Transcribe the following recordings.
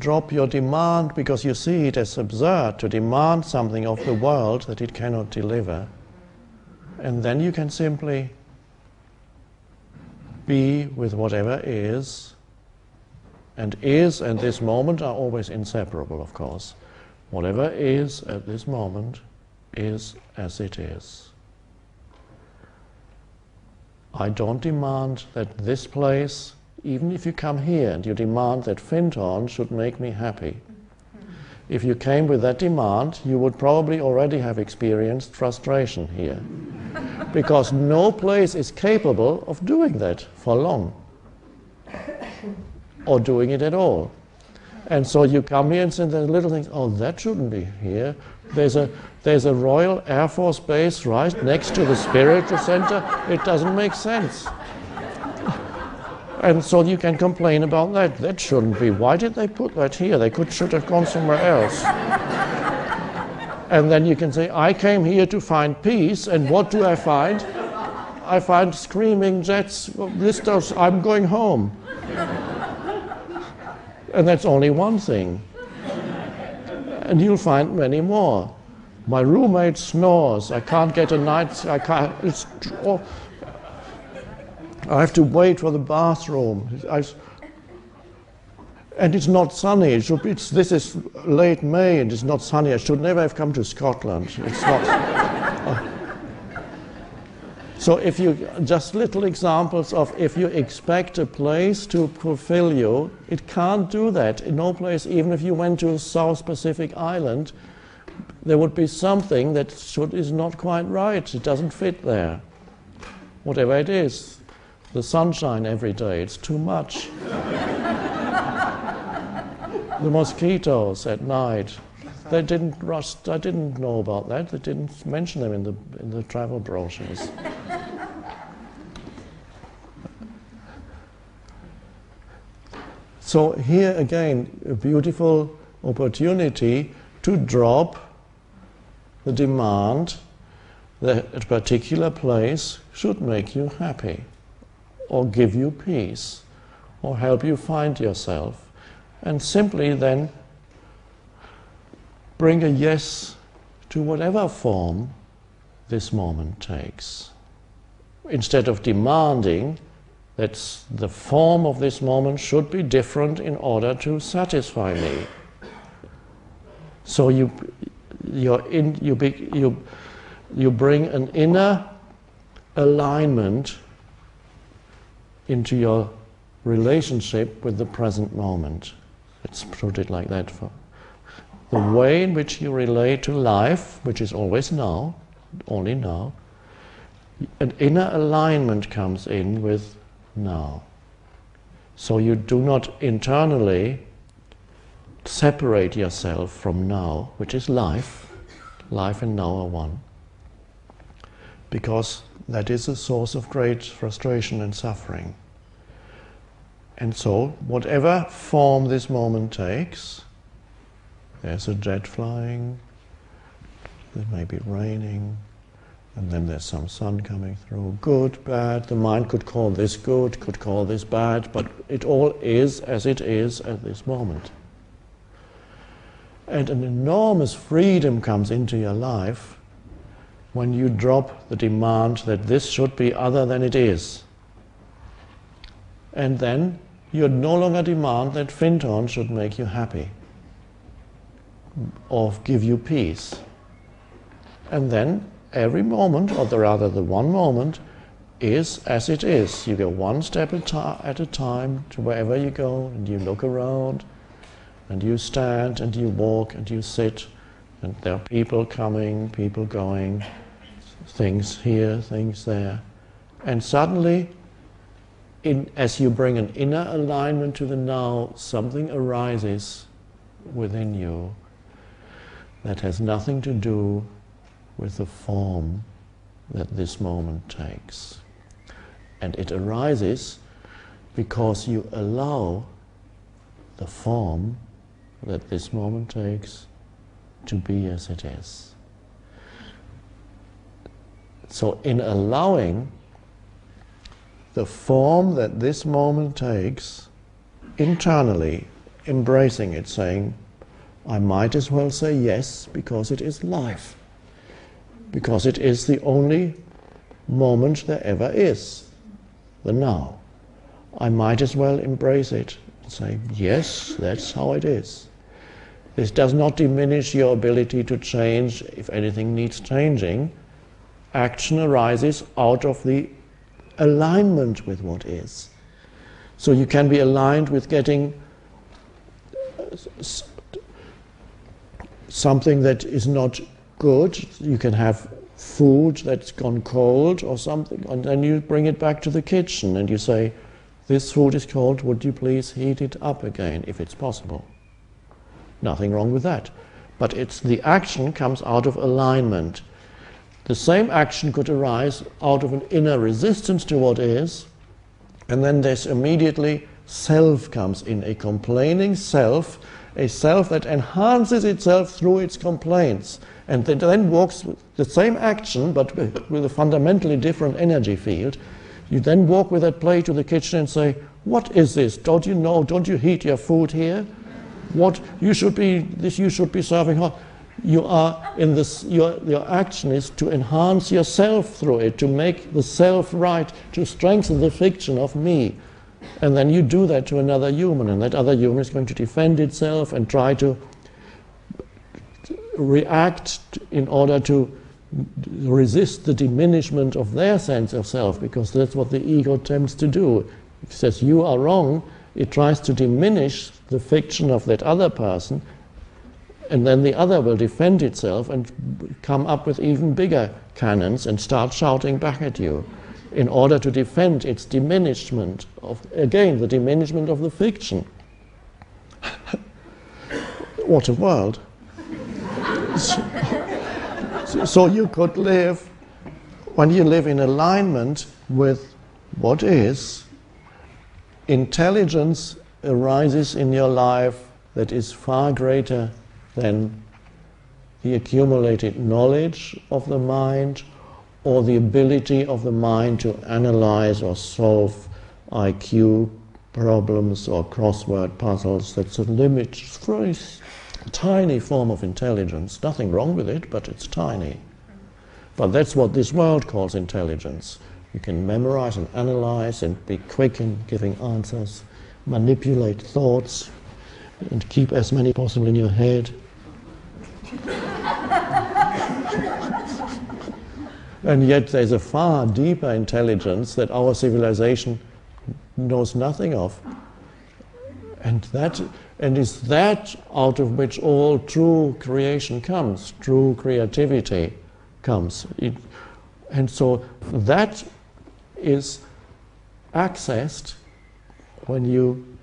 drop your demand because you see it as absurd to demand something of the world that it cannot deliver. And then you can simply be with whatever is. And is and this moment are always inseparable, of course. Whatever is at this moment is as it is. I don't demand that this place, even if you come here and you demand that Finton should make me happy. If you came with that demand, you would probably already have experienced frustration here. Because no place is capable of doing that for long. Or doing it at all. And so you come here and say the little things, oh, that shouldn't be here. There's a Royal Air Force base right next to the spiritual center. It doesn't make sense. And so you can complain about that. That shouldn't be. Why did they put that here? They should have gone somewhere else. And then you can say, I came here to find peace, and what do I find? I find screaming jets. I'm going home. And that's only one thing. And you'll find many more. My roommate snores. I can't get a night. I have to wait for the bathroom. And it's not sunny. This is late May and it's not sunny. I should never have come to Scotland. It's not. So if you, just little examples of if you expect a place to fulfill you, it can't do that. In no place, even if you went to a South Pacific island, there would be something that is not quite right. It doesn't fit there. Whatever it is. The sunshine every day, it's too much. The mosquitoes at night, I didn't know about that. They didn't mention them in the travel brochures. So here again, a beautiful opportunity to drop the demand that a particular place should make you happy, or give you peace, or help you find yourself, and simply then bring a yes to whatever form this moment takes. Instead of demanding that the form of this moment should be different in order to satisfy me. So you bring an inner alignment into your relationship with the present moment. Let's put it like that. For the way in which you relate to life, which is always now, only now, an inner alignment comes in with now. So you do not internally separate yourself from now, which is life. Life and now are one. Because that is a source of great frustration and suffering. And so, whatever form this moment takes, there's a jet flying, there may be raining, and then there's some sun coming through. Good, bad, the mind could call this good, could call this bad, but it all is as it is at this moment. And an enormous freedom comes into your life when you drop the demand that this should be other than it is. And then you no longer demand that Finton should make you happy or give you peace. And then every moment, or rather the one moment, is as it is. You go one step at a time to wherever you go, and you look around, and you stand, and you walk, and you sit, and there are people coming, people going, things here, things there. And suddenly, as you bring an inner alignment to the now, something arises within you that has nothing to do with the form that this moment takes. And it arises because you allow the form that this moment takes to be as it is. So in allowing the form that this moment takes internally, embracing it, saying, I might as well say yes because it is life, because it is the only moment there ever is, the now. I might as well embrace it and say, yes, that's how it is. This does not diminish your ability to change if anything needs changing. Action arises out of the alignment with what is. So you can be aligned with getting something that is not good. You can have food that's gone cold or something, and then you bring it back to the kitchen and you say, this food is cold, would you please heat it up again if it's possible? Nothing wrong with that. But it's the action comes out of alignment. The same action could arise out of an inner resistance to what is, and then there's immediately self comes in, a complaining self, a self that enhances itself through its complaints, and that then walks with the same action but with a fundamentally different energy field. You then walk with that plate to the kitchen and say, what is this? Don't you know? Don't you heat your food here? What you should be serving hot. You are in this. Your action is to enhance yourself through it, to make the self right, to strengthen the fiction of me, and then you do that to another human, and that other human is going to defend itself and try to react in order to resist the diminishment of their sense of self, because that's what the ego tends to do. It says you are wrong. It tries to diminish the fiction of that other person, and then the other will defend itself and come up with even bigger cannons and start shouting back at you in order to defend its diminishment of, again, the diminishment of the fiction. What a world. So you could live, when you live in alignment with what is, intelligence arises in your life that is far greater than the accumulated knowledge of the mind or the ability of the mind to analyze or solve IQ problems or crossword puzzles. That's a very tiny form of intelligence. Nothing wrong with it, but it's tiny. But that's what this world calls intelligence. You can memorize and analyze and be quick in giving answers, manipulate thoughts, and keep as many possible in your head. And yet there's a far deeper intelligence that our civilization knows nothing of. And is that out of which all true creation comes, true creativity comes. And so that is accessed when you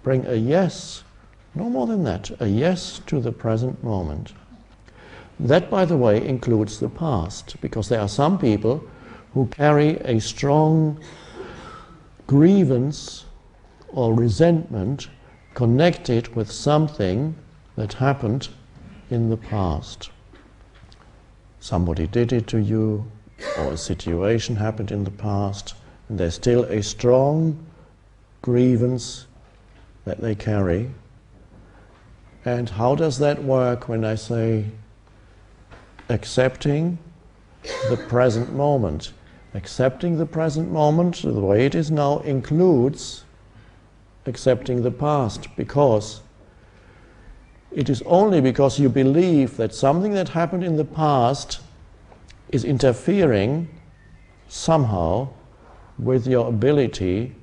bring a yes, no more than that, a yes to the present moment. That, by the way, includes the past, because there are some people who carry a strong grievance or resentment connected with something that happened in the past. Somebody did it to you, or a situation happened in the past, and there's still a strong grievance that they carry. And how does that work when I say accepting the present moment? Accepting the present moment, the way it is now, includes accepting the past, because it is only because you believe that something that happened in the past is interfering somehow with your ability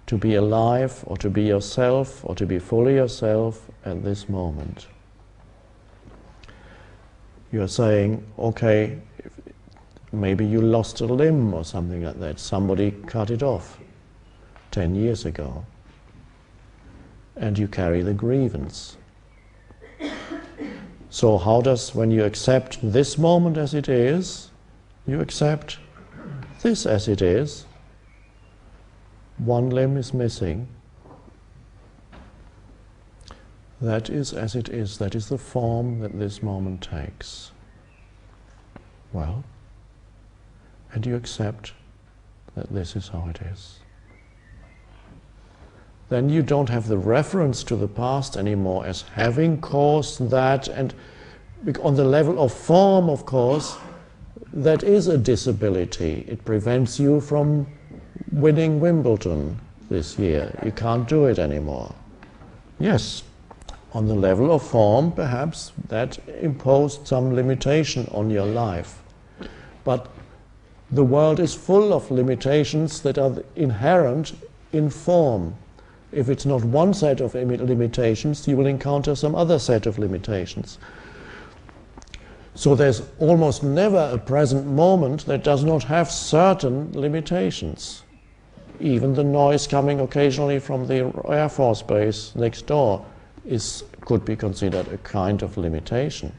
to be alive or to be yourself or to be fully yourself at this moment. You're saying, okay, maybe you lost a limb or something like that. Somebody cut it off 10 years ago. And you carry the grievance. So how does, when you accept this moment as it is, you accept this as it is. One limb is missing. That is as it is. That is the form that this moment takes. Well, and you accept that this is how it is. then you don't have the reference to the past anymore as having caused that. And on the level of form, of course, that is a disability. It prevents you from winning Wimbledon this year. You can't do it anymore. Yes, on the level of form, perhaps that imposed some limitation on your life. But the world is full of limitations that are inherent in form. If it's not one set of limitations, you will encounter some other set of limitations. So there's almost never a present moment that does not have certain limitations. Even the noise coming occasionally from the Air Force base next door could be considered a kind of limitation.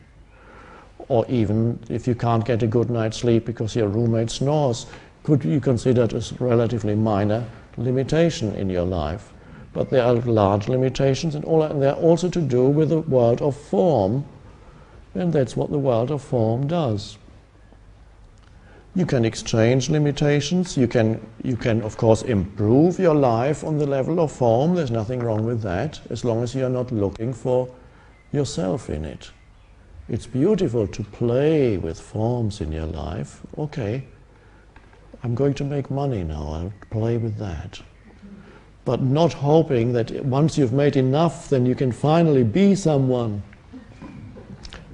Or even if you can't get a good night's sleep because your roommate snores, could be considered a relatively minor limitation in your life. But there are large limitations, and they're also to do with the world of form, and that's what the world of form does. You can exchange limitations, you can of course improve your life on the level of form, there's nothing wrong with that, as long as you're not looking for yourself in it. It's beautiful to play with forms in your life. Okay, I'm going to make money now, I'll play with that. But not hoping that once you've made enough, then you can finally be someone.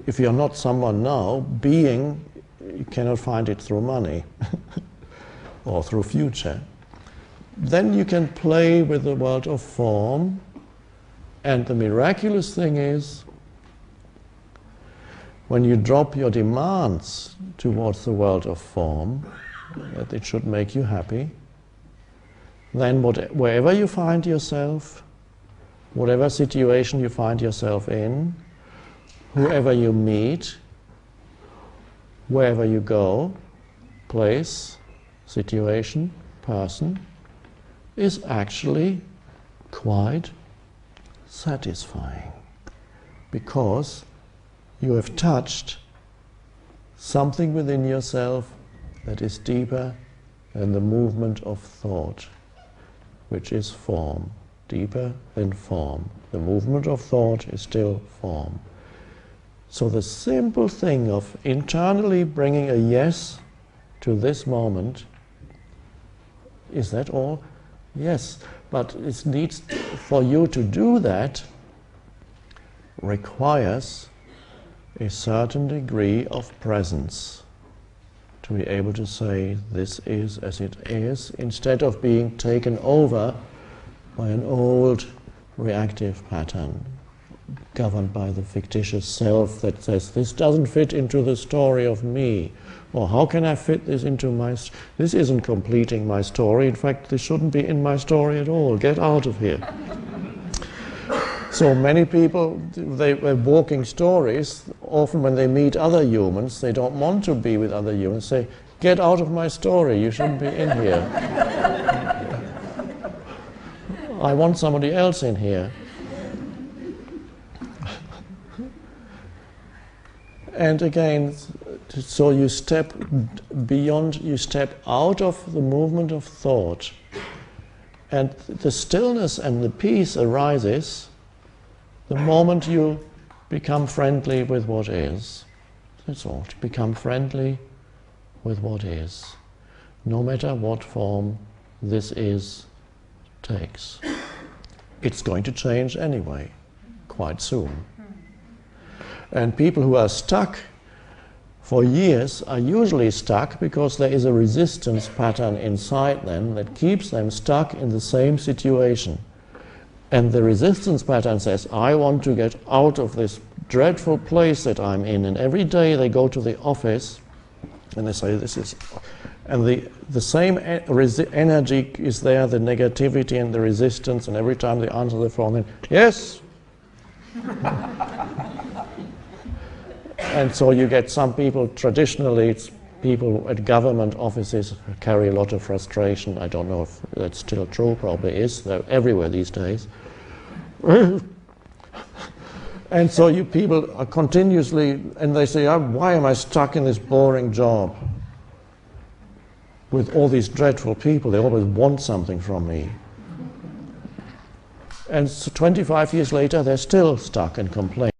If you're not someone now, being, you cannot find it through money or through future. Then you can play with the world of form, and the miraculous thing is, when you drop your demands towards the world of form, that it should make you happy, then wherever you find yourself, whatever situation you find yourself in, whoever you meet, wherever you go, place, situation, person, is actually quite satisfying, because you have touched something within yourself that is deeper than the movement of thought, which is form, deeper than form. The movement of thought is still form. So the simple thing of internally bringing a yes to this moment, is that all? Yes, but it needs, for you to do that, requires a certain degree of presence, to be able to say, this is as it is, instead of being taken over by an old reactive pattern, governed by the fictitious self that says, this doesn't fit into the story of me, or how can I fit this into this isn't completing my story, in fact this shouldn't be in my story at all, get out of here. So many people, they're walking stories, often when they meet other humans, they don't want to be with other humans, say, get out of my story, you shouldn't be in here. I want somebody else in here. And again, so you step beyond, you step out of the movement of thought, and the stillness and the peace arises the moment you become friendly with what is. That's all, to become friendly with what is, no matter what form this is takes. It's going to change anyway, quite soon. And people who are stuck for years are usually stuck because there is a resistance pattern inside them that keeps them stuck in the same situation. And the resistance pattern says, I want to get out of this dreadful place that I'm in. And every day they go to the office and they say, this is... And the same energy is there, the negativity and the resistance, and every time they answer the phone, then, yes! And so you get some people, traditionally it's people at government offices who carry a lot of frustration. I don't know if that's still true, probably is. They're everywhere these days. And so you people are continuously, and they say, why am I stuck in this boring job with all these dreadful people? They always want something from me. And so 25 years later, they're still stuck and complain.